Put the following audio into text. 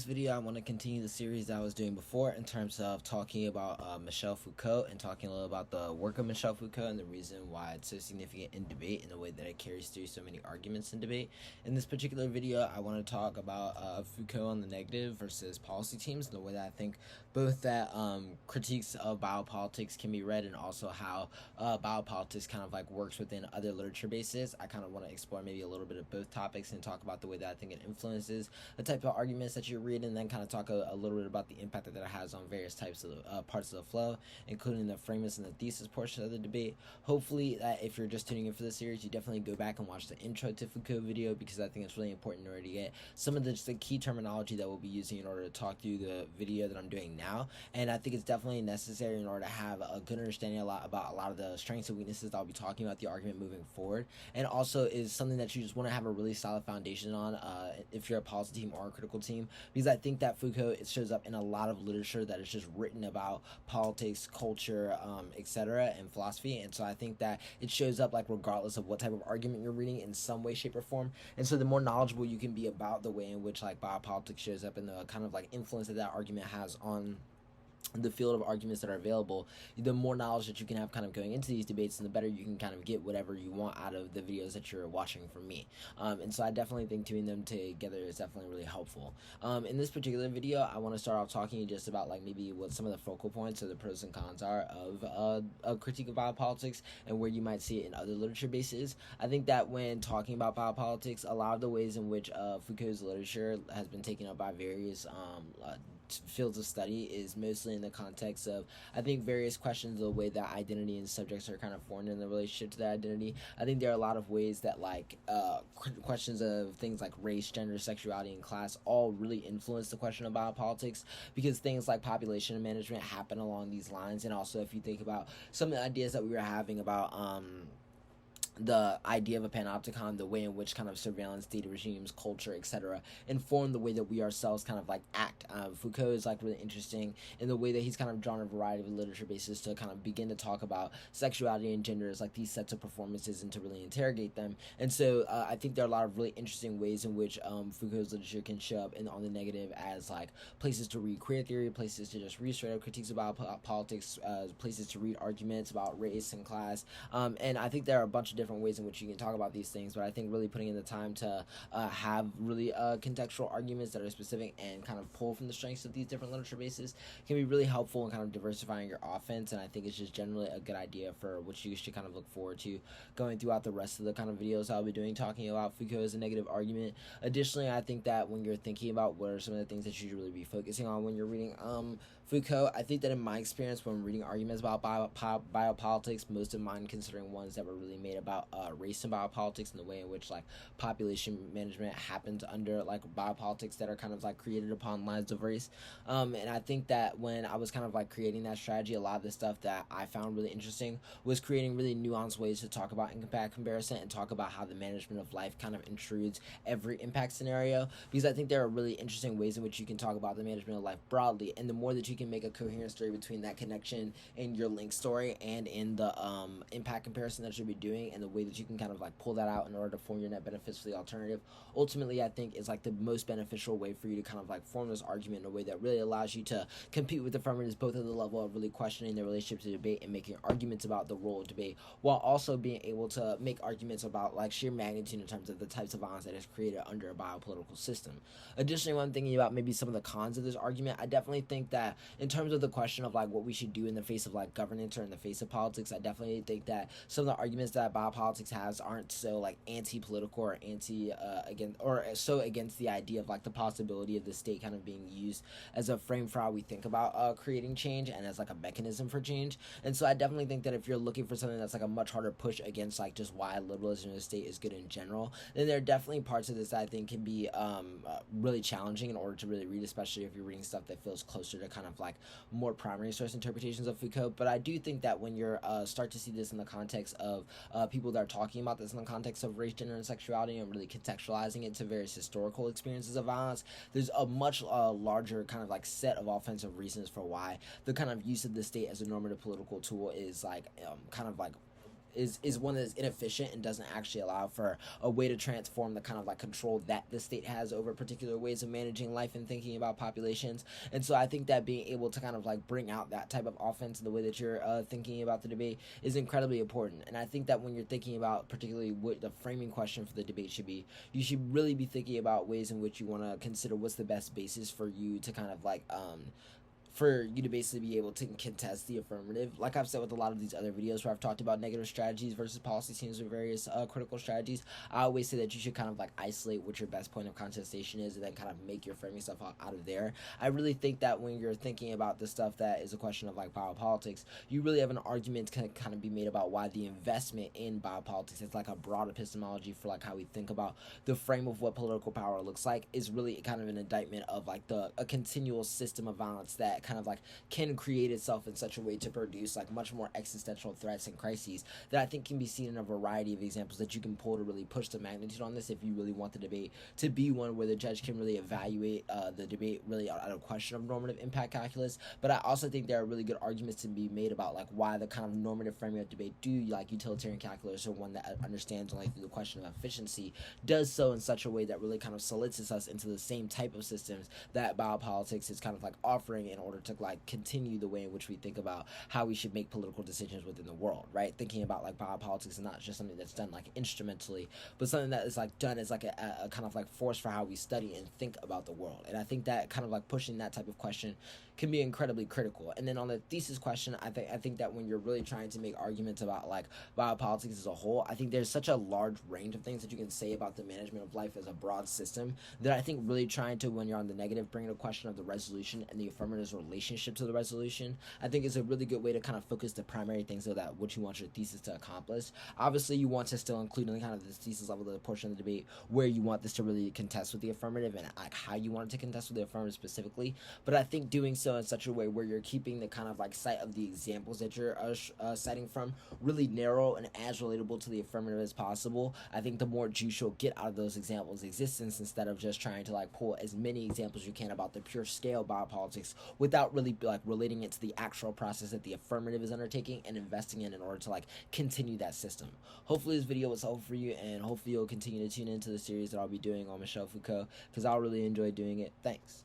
video, I want to continue the series I was doing before in terms of talking about Michel Foucault and talking a little about the work of Michel Foucault and the reason why it's so significant in debate and the way that it carries through so many arguments in debate. In this particular video, I want to talk about Foucault on the negative versus policy teams and the way that I think both that critiques of biopolitics can be read and also how biopolitics kind of like works within other literature bases. I kind of want to explore maybe a little bit of both topics and talk about the way that I think it influences the type of arguments that you read, and then kind of talk a little bit about the impact that it has on various types of parts of the flow, including the frameworks and the thesis portion of the debate. Hopefully that if you're just tuning in for the series, you definitely go back and watch the intro to Foucault video, because I think it's really important in order to get some of the key terminology that we'll be using in order to talk through the video that I'm doing now. And I think it's definitely necessary in order to have a good understanding about a lot of the strengths and weaknesses that I'll be talking about the argument moving forward, and also is something that you just want to have a really solid foundation on if you're a policy team or a critical team, because I think that Foucault, it shows up in a lot of literature that is just written about politics, culture, etc., and philosophy. And so I think that it shows up like regardless of what type of argument you're reading in some way, shape, or form. And so the more knowledgeable you can be about the way in which like biopolitics shows up and the kind of like influence that that argument has on the field of arguments that are available, the more knowledge that you can have kind of going into these debates, and the better you can kind of get whatever you want out of the videos that you're watching from me. And so I definitely think doing them together is definitely really helpful. In this particular video, I want to start off talking just about like maybe what some of the focal points or the pros and cons are of a critique of biopolitics and where you might see it in other literature bases. I think that when talking about biopolitics, a lot of the ways in which Foucault's literature has been taken up by various fields of study is mostly in the context of, I think, various questions of the way that identity and subjects are kind of formed in the relationship to that identity. I think there are a lot of ways that like questions of things like race, gender, sexuality, and class all really influence the question of biopolitics, because things like population management happen along these lines. And also if you think about some of the ideas that we were having about the idea of a panopticon, the way in which kind of surveillance data regimes, culture, etc., inform the way that we ourselves kind of like act. Foucault is like really interesting in the way that he's kind of drawn a variety of literature bases to kind of begin to talk about sexuality and gender as like these sets of performances and to really interrogate them. And so I think there are a lot of really interesting ways in which Foucault's literature can show up on the negative as like places to read queer theory, places to just read straight up critiques about politics, places to read arguments about race and class. And I think there are a bunch of different ways in which you can talk about these things, but I think really putting in the time to have really contextual arguments that are specific and kind of pull from the strengths of these different literature bases can be really helpful in kind of diversifying your offense. And I think it's just generally a good idea for what you should kind of look forward to going throughout the rest of the kind of videos I'll be doing talking about Foucault as a negative argument. Additionally, I think that when you're thinking about what are some of the things that you should really be focusing on when you're reading Foucault, I think that in my experience when reading arguments about biopolitics, most of mine considering ones that were really made about race and biopolitics and the way in which like population management happens under like biopolitics that are kind of like created upon lines of race. And I think that when I was kind of like creating that strategy, a lot of the stuff that I found really interesting was creating really nuanced ways to talk about impact comparison and talk about how the management of life kind of intrudes every impact scenario, because I think there are really interesting ways in which you can talk about the management of life broadly, and the more that you can make a coherent story between that connection in your link story and in the impact comparison that you'll be doing, and the way that you can kind of like pull that out in order to form your net benefits for the alternative, ultimately I think is like the most beneficial way for you to kind of like form this argument in a way that really allows you to compete with affirmatives both at the level of really questioning their relationship to debate and making arguments about the role of debate, while also being able to make arguments about like sheer magnitude in terms of the types of violence that is created under a biopolitical system. Additionally, when I'm thinking about maybe some of the cons of this argument, I definitely think that in terms of the question of like what we should do in the face of like governance or in the face of politics, I definitely think that some of the arguments that biopolitics has aren't so like anti-political or against the idea of like the possibility of the state kind of being used as a frame for how we think about creating change and as like a mechanism for change. And so I definitely think that if you're looking for something that's like a much harder push against like just why liberalism in the state is good in general, then there are definitely parts of this that I think can be really challenging in order to really read, especially if you're reading stuff that feels closer to kind of like more primary source interpretations of Foucault. But I do think that when you're start to see this in the context of people that are talking about this in the context of race, gender, and sexuality, and really contextualizing it to various historical experiences of violence, there's a much larger kind of like set of offensive reasons for why the kind of use of the state as a normative political tool is like kind of like is one that is inefficient and doesn't actually allow for a way to transform the kind of like control that the state has over particular ways of managing life and thinking about populations. And so I think that being able to kind of like bring out that type of offense in the way that you're thinking about the debate is incredibly important. And I think that when you're thinking about particularly what the framing question for the debate should be, you should really be thinking about ways in which you want to consider what's the best basis for you to kind of like for you to basically be able to contest the affirmative. Like I've said with a lot of these other videos where I've talked about negative strategies versus policy schemes with various critical strategies, I always say that you should kind of like isolate what your best point of contestation is and then kind of make your framing stuff out of there. I really think that when you're thinking about the stuff that is a question of like biopolitics, you really have an argument to kind of be made about why the investment in biopolitics is like a broad epistemology for like how we think about the frame of what political power looks like is really kind of an indictment of like a continual system of violence that kind of like can create itself in such a way to produce like much more existential threats and crises that I think can be seen in a variety of examples that you can pull to really push the magnitude on this if you really want the debate to be one where the judge can really evaluate the debate really out of question of normative impact calculus. But I also think there are really good arguments to be made about like why the kind of normative framing of debate do like utilitarian calculus or one that understands only through the question of efficiency does so in such a way that really kind of solicits us into the same type of systems that biopolitics is kind of like offering in order to like continue the way in which we think about how we should make political decisions within the world, right? Thinking about like biopolitics is not just something that's done like instrumentally, but something that is like done as like a kind of like force for how we study and think about the world. And I think that kind of like pushing that type of question can be incredibly critical. And then on the thesis question, I think that when you're really trying to make arguments about like biopolitics as a whole, I think there's such a large range of things that you can say about the management of life as a broad system that I think really trying to, when you're on the negative, bring in a question of the resolution and the affirmative's relationship to the resolution, I think is a really good way to kind of focus the primary things of that what you want your thesis to accomplish. Obviously, you want to still include in the kind of the thesis level of the portion of the debate where you want this to really contest with the affirmative and like how you want it to contest with the affirmative specifically. But I think doing so in such a way where you're keeping the kind of like sight of the examples that you're citing from really narrow and as relatable to the affirmative as possible. I think the more juice you'll get out of those examples' existence instead of just trying to like pull as many examples you can about the pure scale biopolitics without really like relating it to the actual process that the affirmative is undertaking and investing in order to like continue that system. Hopefully this video was helpful for you, and hopefully you'll continue to tune into the series that I'll be doing on Michel Foucault because I'll really enjoy doing it. Thanks.